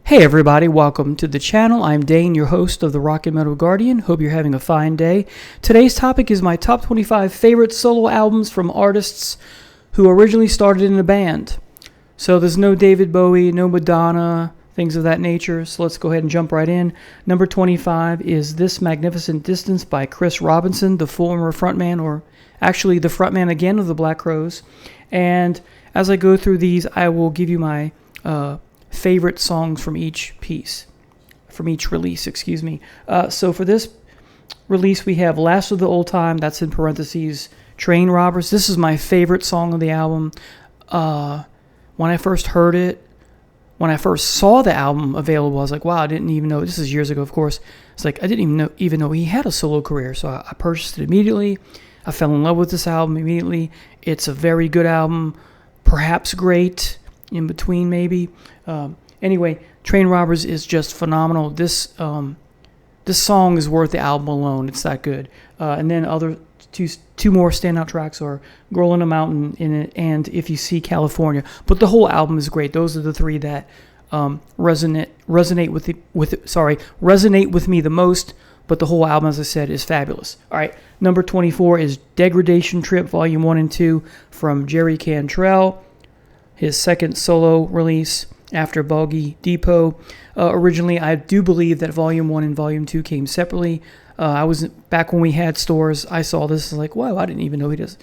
Hey everybody, welcome to the channel. I'm Dane, your host of the Rock and Metal Guardian. Hope you're having a fine day. Today's topic is my top 25 favorite solo albums from artists who originally started in a band. So there's no David Bowie, no Madonna, things of that nature. So let's go ahead and jump right in. Number 25 is This Magnificent Distance by Chris Robinson, the former frontman, or actually the frontman again of the Black Crowes. And as I go through these, I will give you my favorite songs from each release. So for this release, we have Last of the Old Time, that's in parentheses, Train Robbers. This is my favorite song of the album. When I first heard it, when I first saw the album available, I was like, wow, I didn't even know, this is years ago, of course. It's like, I didn't even know he had a solo career. So I purchased it immediately. I fell in love with this album immediately. It's a very good album, perhaps great, in between maybe. Anyway, Train Robbers is just phenomenal. This song is worth the album alone. It's that good. And then other two more standout tracks are Girl in a Mountain and If You See California. But the whole album is great. Those are the three that resonate with me the most. But the whole album, as I said, is fabulous. All right, number 24 is Degradation Trip, Volume 1 and 2 from Jerry Cantrell, his second solo release after Boggy Depot. Originally, I do believe that Volume 1 and Volume 2 came separately. I was back when we had stores, I saw this, like, wow, I didn't even know he does.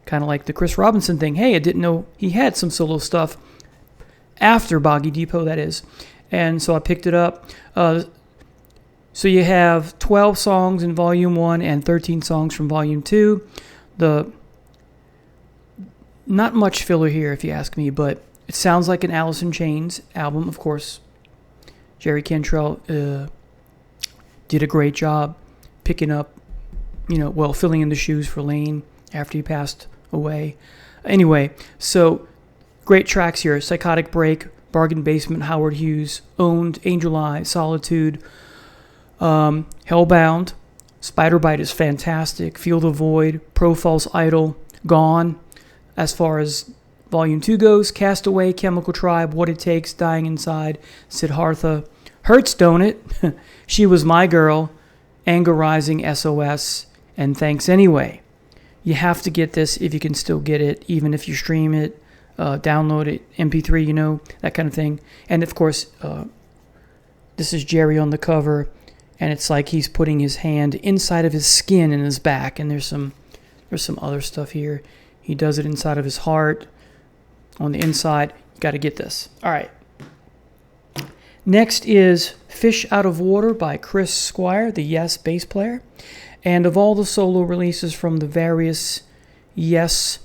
Kind of like the Chris Robinson thing. Hey, I didn't know he had some solo stuff after Boggy Depot, that is. And so I picked it up. So you have 12 songs in Volume 1 and 13 songs from Volume 2. Not much filler here, if you ask me, but it sounds like an Alice in Chains album, of course. Jerry Cantrell did a great job picking up, filling in the shoes for Lane after he passed away. Anyway, so great tracks here. Psychotic Break, Bargain Basement, Howard Hughes, Owned, Angel Eye, Solitude, Hellbound, Spider Bite is fantastic, Feel the Void, Pro False Idol, Gone. As far as Volume 2 goes, Castaway, Chemical Tribe, What It Takes, Dying Inside, Siddhartha, Hurts, Don't It, She Was My Girl, Anger Rising, SOS, and Thanks Anyway. You have to get this if you can still get it, even if you stream it, download it, MP3, that kind of thing. And of course, this is Jerry on the cover, and it's like he's putting his hand inside of his skin in his back, and there's some other stuff here. He does it inside of his heart, on the inside. You got to get this. All right. Next is Fish Out of Water by Chris Squire, the Yes bass player. And of all the solo releases from the various Yes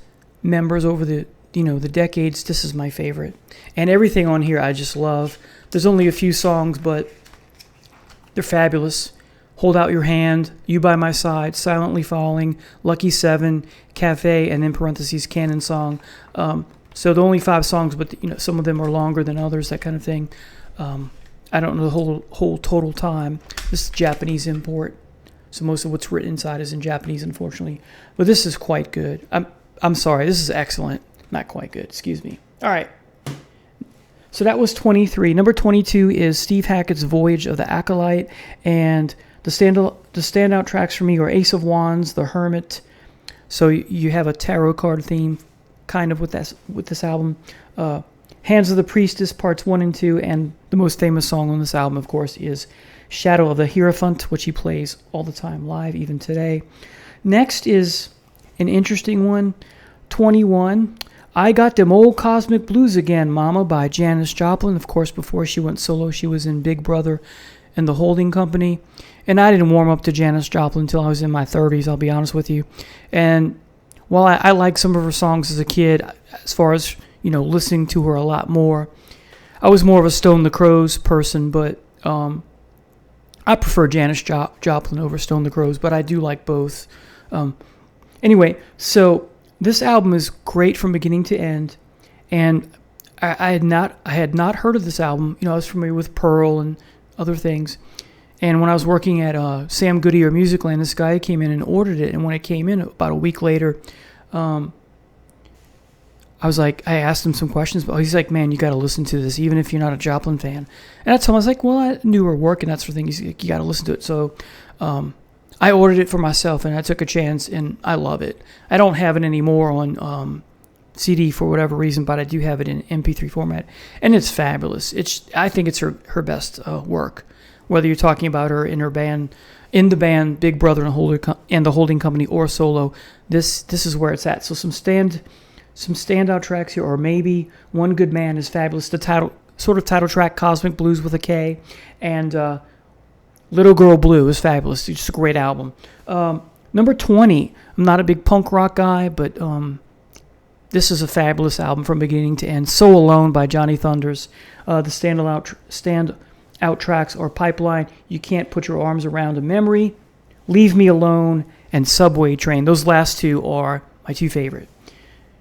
members over the decades, this is my favorite. And everything on here I just love. There's only a few songs, but they're fabulous. Hold Out Your Hand, You By My Side, Silently Falling, Lucky 7, Cafe, and in parentheses, Cannon Song. So the only 5 songs, but some of them are longer than others, that kind of thing. I don't know the whole total time. This is Japanese import, so most of what's written inside is in Japanese, unfortunately. But this is quite good. I'm sorry, this is excellent. Not quite good, excuse me. All right. So that was 23. Number 22 is Steve Hackett's Voyage of the Acolyte, and the standout tracks for me are Ace of Wands, The Hermit. So you have a tarot card theme kind of with this album. Hands of the Priestess, parts 1 and 2, and the most famous song on this album, of course, is Shadow of the Hierophant, which he plays all the time live, even today. Next is an interesting one, 21. I Got Them Old Cosmic Blues Again, Mama, by Janis Joplin. Of course, before she went solo, she was in Big Brother and the Holding Company. And I didn't warm up to Janis Joplin until I was in my 30s, I'll be honest with you. And while I like some of her songs as a kid, as far as, listening to her a lot more, I was more of a Stone the Crows person, but I prefer Janis Joplin over Stone the Crows, but I do like both. Anyway, so this album is great from beginning to end, and I had not heard of this album. I was familiar with Pearl and other things. And when I was working at Sam Goody or Musicland, this guy came in and ordered it. And when it came in about a week later, I asked him some questions, but he's like, man, you got to listen to this, even if you're not a Joplin fan. And I told him, I was like, well, I knew her work and that sort of thing. He's like, you got to listen to it. So I ordered it for myself, and I took a chance, and I love it. I don't have it anymore on CD for whatever reason, but I do have it in MP3 format, and it's fabulous. I think it's her best work. Whether you're talking about her in the band Big Brother and the Holding Company, or solo, this is where it's at. So some standout tracks here, or maybe One Good Man is fabulous. The title track, Cosmic Blues with a K, and Little Girl Blue is fabulous. It's just a great album. Number 20, I'm not a big punk rock guy, but this is a fabulous album from beginning to end. So Alone by Johnny Thunders. The standout tracks are Pipeline, You Can't Put Your Arms Around a Memory, Leave Me Alone, and Subway Train. Those last two are my two favorite.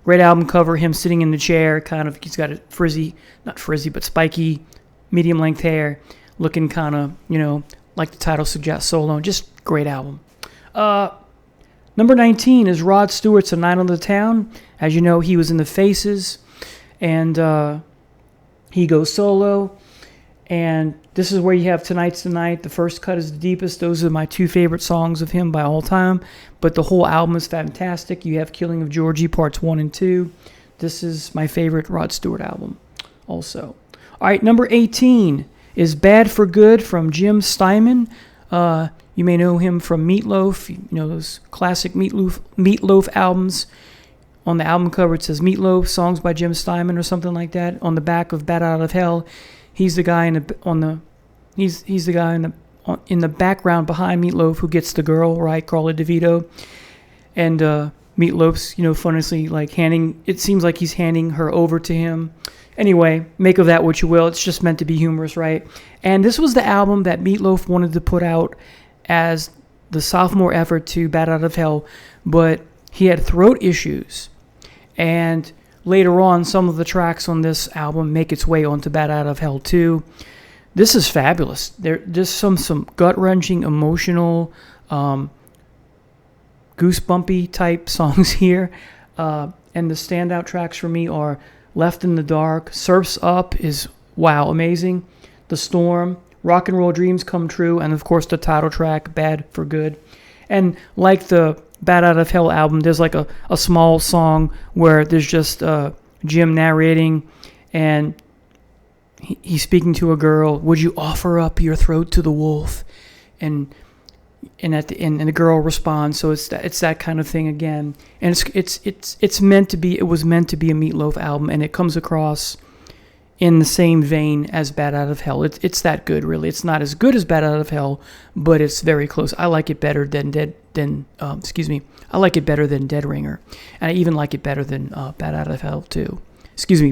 Great album cover, him sitting in the chair, he's got a not frizzy, but spiky, medium-length hair, looking kind of, like the title suggests, So Alone. Just great album. Number 19 is Rod Stewart's A Night on the Town. As you know, he was in the Faces, and he goes solo. And this is where you have Tonight's the Night. The first cut is the deepest. Those are my two favorite songs of him by all time. But the whole album is fantastic. You have Killing of Georgie Parts 1 and 2. This is my favorite Rod Stewart album also. All right, number 18 is Bad for Good from Jim Steinman. You may know him from Meatloaf, those classic Meatloaf albums. On the album cover it says Meatloaf, songs by Jim Steinman or something like that. On the back of Bat Out of Hell, he's the guy in the background behind Meatloaf who gets the girl, right, Carla DeVito. And Meatloaf's, famously it seems like he's handing her over to him. Anyway, make of that what you will. It's just meant to be humorous, right? And this was the album that Meatloaf wanted to put out as the sophomore effort to Bat Out of Hell, but he had throat issues. And later on, some of the tracks on this album make its way onto Bat Out of Hell 2. This is fabulous. There's some gut-wrenching, emotional, goosebumpy type songs here. And the standout tracks for me are Left in the Dark, Surf's Up is, wow, amazing. The Storm, Rock and Roll Dreams Come True, and of course the title track, Bad for Good. And like the Bat Out of Hell album, there's like a small song where there's just Jim narrating, and he's speaking to a girl. Would you offer up your throat to the wolf? And at the end, and the girl responds. So it's that kind of thing again. And it's meant to be. It was meant to be a Meatloaf album, and it comes across in the same vein as Bat Out of Hell. It's that good, really. It's not as good as Bat Out of Hell, but it's very close. I like it better than I like it better than Dead Ringer, and I even like it better than Bat Out of Hell 2.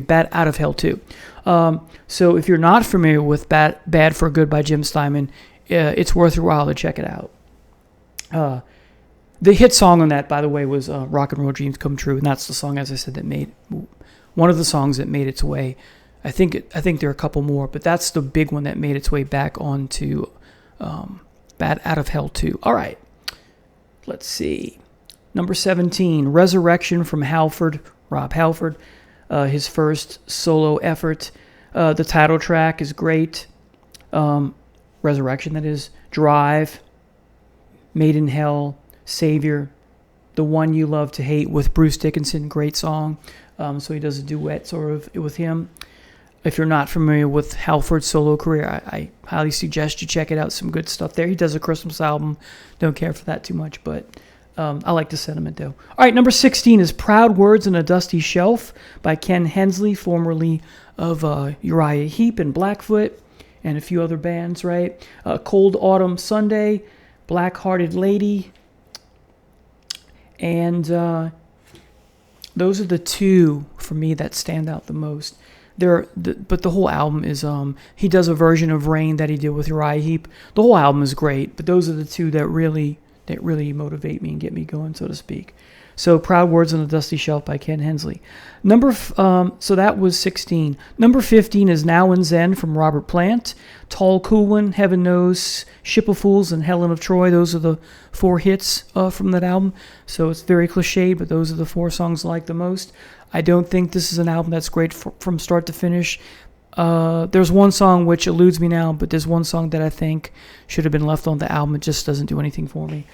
Bat Out of Hell 2. So if you're not familiar with Bad for Good by Jim Steinman, it's worth your while to check it out. The hit song on that, by the way, was Rock and Roll Dreams Come True, and that's the song, as I said, that made one of the songs that made its way. I think there are a couple more, but that's the big one that made its way back onto Bat Out of Hell 2. All right, let's see. Number 17, Resurrection from Halford, Rob Halford, his first solo effort. The title track is great. Resurrection, that is. Drive, Made in Hell, Savior, The One You Love to Hate with Bruce Dickinson, great song. So he does a duet sort of with him. If you're not familiar with Halford's solo career, I highly suggest you check it out. Some good stuff there. He does a Christmas album. Don't care for that too much, but I like the sentiment, though. All right, number 16 is Proud Words on a Dusty Shelf by Ken Hensley, formerly of Uriah Heep and Blackfoot and a few other bands, right? Cold Autumn Sunday, Black Hearted Lady, and those are the two, for me, that stand out the most. But the whole album is, he does a version of Rain that he did with Uriah Heep. The whole album is great, but those are the two that really motivate me and get me going, so to speak. So Proud Words on the Dusty Shelf by Ken Hensley. So that was 16. Number 15 is Now and Zen from Robert Plant. Tall Cool One, Heaven Knows, Ship of Fools, and Helen of Troy. Those are the 4 hits from that album. So it's very cliched, but those are the 4 songs I like the most. I don't think this is an album that's great from start to finish. There's one song which eludes me now, but there's one song that I think should have been left on the album. It just doesn't do anything for me.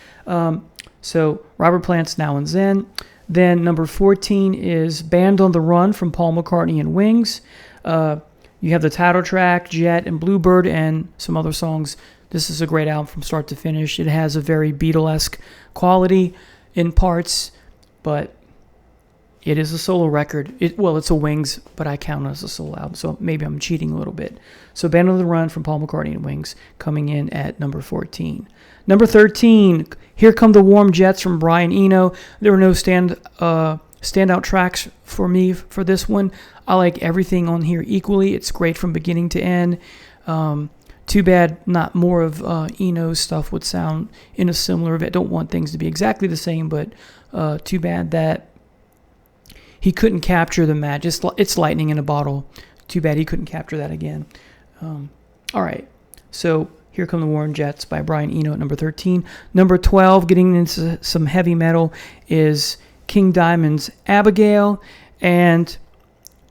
So Robert Plant's Now and Zen. Then number 14 is Band on the Run from Paul McCartney and Wings. You have the title track, Jet, and Bluebird, and some other songs. This is a great album from start to finish. It has a very Beatlesque quality in parts, but it is a solo record. It's a Wings, but I count it as a solo album, so maybe I'm cheating a little bit. So Band on the Run from Paul McCartney and Wings coming in at number 14. Number 13, Here Come the Warm Jets from Brian Eno. There were no standout tracks for me for this one. I like everything on here equally. It's great from beginning to end. Too bad not more of Eno's stuff would sound in a similar vein. Don't want things to be exactly the same, but too bad that he couldn't capture the magic. It's lightning in a bottle. Too bad he couldn't capture that again. All right, so Here Come the Warm Jets by Brian Eno at number 13. Number 12, getting into some heavy metal, is King Diamond's Abigail, and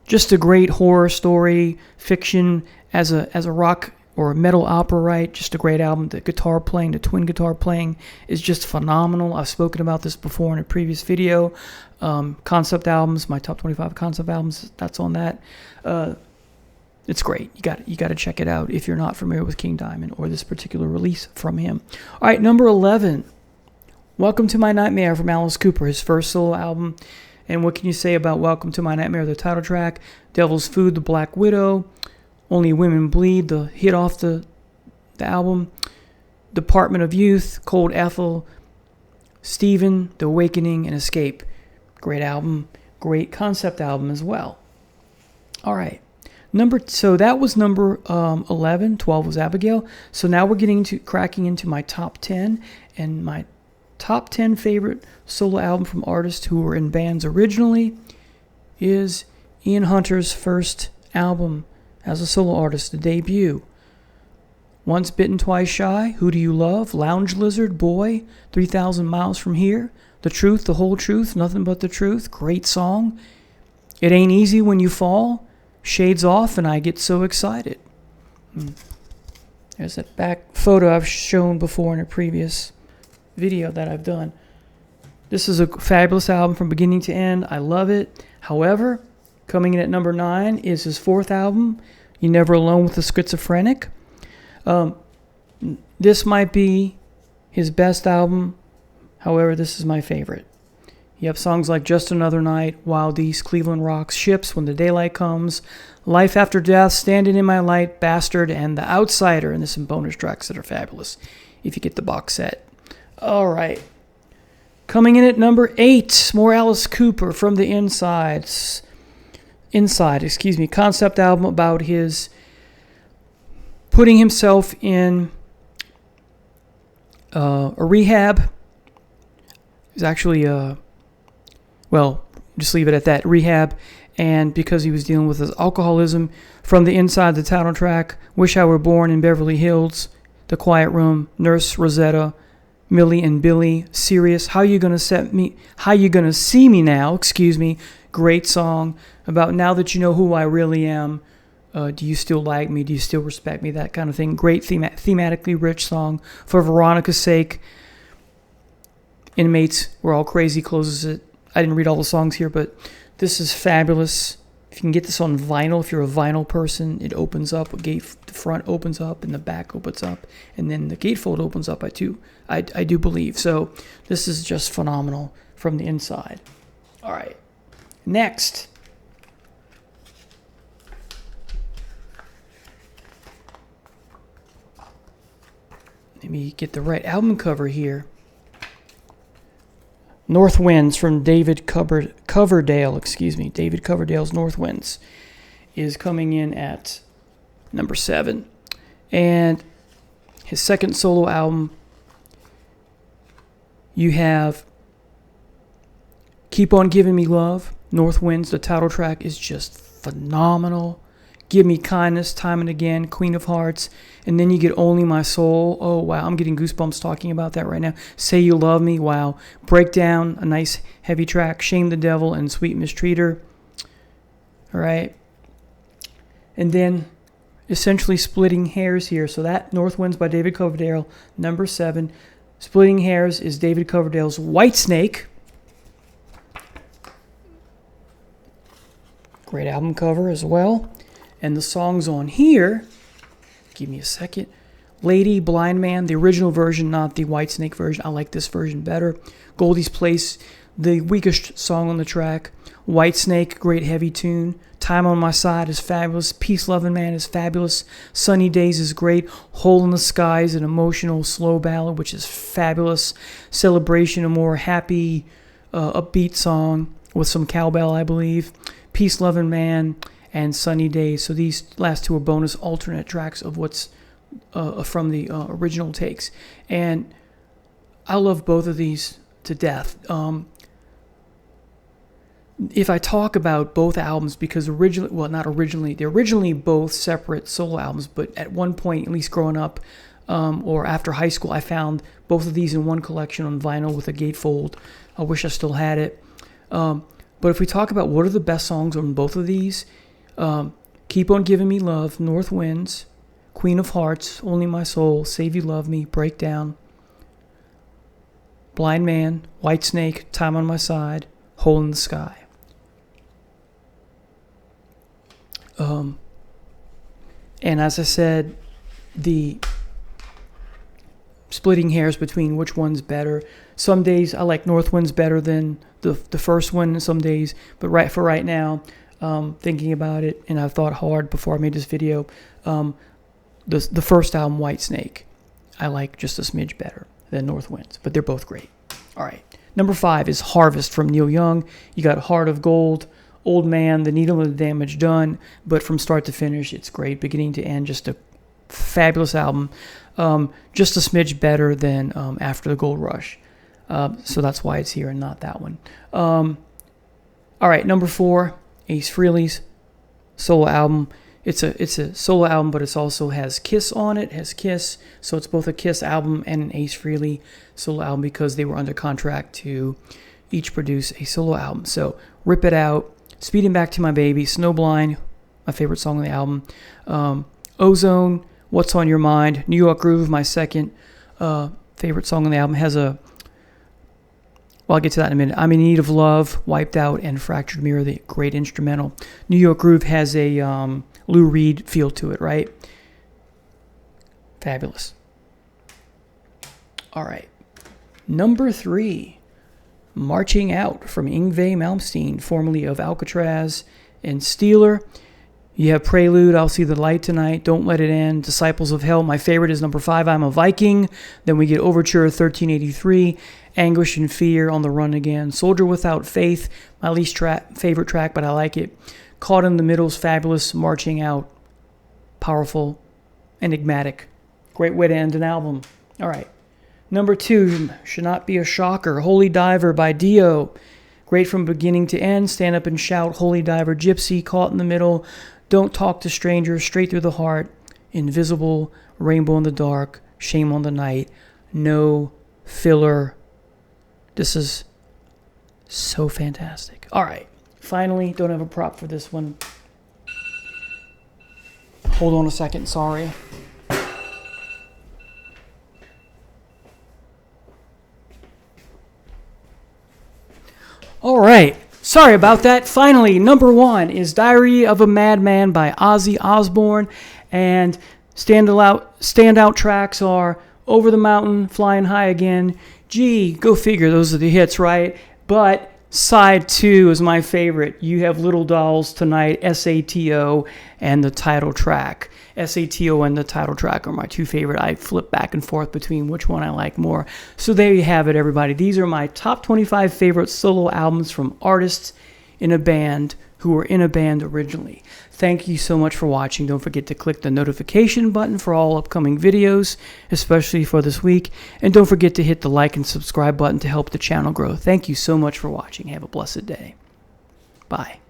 just a great horror story, fiction as a rock or a metal opera, right? Just a great album. The guitar playing, the twin guitar playing is just phenomenal. I've spoken about this before in a previous video. Concept albums, my top 25 concept albums, that's on that. It's great. You got to check it out if you're not familiar with King Diamond or this particular release from him. All right, number 11, Welcome to My Nightmare from Alice Cooper, his first solo album. And what can you say about Welcome to My Nightmare, the title track, Devil's Food, The Black Widow, Only Women Bleed, the hit off the album, Department of Youth, Cold Ethel, Stephen, The Awakening, and Escape. Great album, great concept album as well. All right. So that was number 11. 12 was Abigail. So now we're cracking into my top 10, and my top 10 favorite solo album from artists who were in bands originally is Ian Hunter's first album as a solo artist, the debut. Once Bitten, Twice Shy, Who Do You Love, Lounge Lizard, Boy, 3,000 Miles From Here, The Truth, The Whole Truth, Nothing But the Truth, great song. It Ain't Easy When You Fall, Shades Off, and I Get So Excited. There's that back photo I've shown before in a previous video that I've done. This is a fabulous album from beginning to end. I love it. However, coming in at number 9 is his fourth album, You're Never Alone with the Schizophrenic. This might be his best album. However, this is my favorite. You have songs like Just Another Night, Wild East, Cleveland Rocks, Ships, When the Daylight Comes, Life After Death, Standing in My Light, Bastard, and The Outsider. And there's some bonus tracks that are fabulous if you get the box set. All right. Coming in at number 8, more Alice Cooper, From the Inside. Concept album about his putting himself in a rehab. It's actually just leave it at that, rehab, and because he was dealing with his alcoholism. From the Inside, the title track, Wish I Were Born in Beverly Hills, The Quiet Room, Nurse Rosetta, Millie and Billy, Serious, How You Gonna See Me Now, great song about now that you know who I really am, do you still like me, do you still respect me, that kind of thing. Great thematically rich song. For Veronica's Sake, Inmates, We're All Crazy closes it. I didn't read all the songs here, but this is fabulous. If you can get this on vinyl, if you're a vinyl person, it opens up. The front opens up and the back opens up, and then the gatefold opens up. I do believe. So this is just phenomenal from the inside. All right. Next. Let me get the right album cover here. North Winds from David Coverdale. David Coverdale's North Winds is coming in at number 7. And his second solo album, you have Keep On Giving Me Love, North Winds, the title track is just phenomenal. Give Me Kindness, Time and Again, Queen of Hearts. And then you get Only My Soul. Oh, wow, I'm getting goosebumps talking about that right now. Say You Love Me, wow. Breakdown, a nice heavy track. Shame the Devil and Sweet Mistreater. All right. And then essentially Splitting Hairs here. So that North Winds by David Coverdale, number 7. Splitting Hairs is David Coverdale's Whitesnake. Great album cover as well. And the songs on here, give me a second. Lady, Blind Man, the original version, not the Whitesnake version. I like this version better. Goldie's Place, the weakest song on the track. Whitesnake, great heavy tune. Time on My Side is fabulous. Peace Loving Man is fabulous. Sunny Days is great. Hole in the Sky is an emotional slow ballad, which is fabulous. Celebration, a more happy, upbeat song with some cowbell, I believe. Peace Loving Man and Sunny Days. So these last two are bonus alternate tracks of what's from the original takes. And I love both of these to death. If I talk about both albums, because they're originally both separate solo albums, but at one point, at least growing up or after high school, I found both of these in one collection on vinyl with a gatefold. I wish I still had it. But if we talk about what are the best songs on both of these, Keep On Giving Me Love, North Winds, Queen of Hearts, Only My Soul, Save You Love Me, Breakdown, Blind Man, Whitesnake, Time on My Side, Hole in the Sky. And as I said, the splitting hairs between which one's better. Some days I like North Winds better than the first one. Some days, but right now, thinking about it, and I've thought hard before I made this video. The first album, Whitesnake, I like just a smidge better than North Winds, but they're both great. All right, number 5 is Harvest from Neil Young. You got Heart of Gold, Old Man, The Needle and the Damage Done, but from start to finish, it's great, beginning to end, just a fabulous album. Just a smidge better than After the Gold Rush. So that's why it's here and not that one. All right, number 4, Ace Frehley's solo album. It's a solo album, but it also has Kiss on it. It has Kiss, so it's both a Kiss album and an Ace Frehley solo album because they were under contract to each produce a solo album. So Rip It Out, Speeding Back to My Baby, Snowblind, my favorite song on the album, Ozone, What's on Your Mind, New York Groove, my second favorite song on the album, has a, well, I'll get to that in a minute. I'm in Need of Love, Wiped Out, and Fractured Mirror, the great instrumental. New York Groove has a Lou Reed feel to it, right? Fabulous. All right. Number 3, Marching Out from Yngwie Malmsteen, formerly of Alcatraz and Steeler. You have Prelude, I'll See the Light Tonight, Don't Let It End, Disciples of Hell. My favorite is number 5, I'm a Viking. Then we get Overture 1383, Anguish and Fear, On the Run Again, Soldier Without Faith, my least favorite track, but I like it. Caught in the Middle's fabulous, Marching Out, powerful, enigmatic. Great way to end an album. All right. Number 2, should not be a shocker, Holy Diver by Dio. Great from beginning to end, Stand Up and Shout, Holy Diver, Gypsy, Caught in the Middle, Don't Talk to Strangers, Straight Through the Heart, Invisible, Rainbow in the Dark, Shame on the Night, No Filler. This is so fantastic. All right. Finally, don't have a prop for this one. Hold on a second, sorry. All right. Sorry about that. Finally, number 1 is Diary of a Madman by Ozzy Osbourne. And standout tracks are Over the Mountain, Flying High Again. Gee, go figure, those are the hits, right? But side 2 is my favorite. You have Little Dolls Tonight, SATO, and the title track. SATO and the title track are my 2 favorite. I flip back and forth between which one I like more. So there you have it, everybody. These are my top 25 favorite solo albums from artists in a band who were in a band originally. Thank you so much for watching. Don't forget to click the notification button for all upcoming videos, especially for this week. And don't forget to hit the like and subscribe button to help the channel grow. Thank you so much for watching. Have a blessed day. Bye.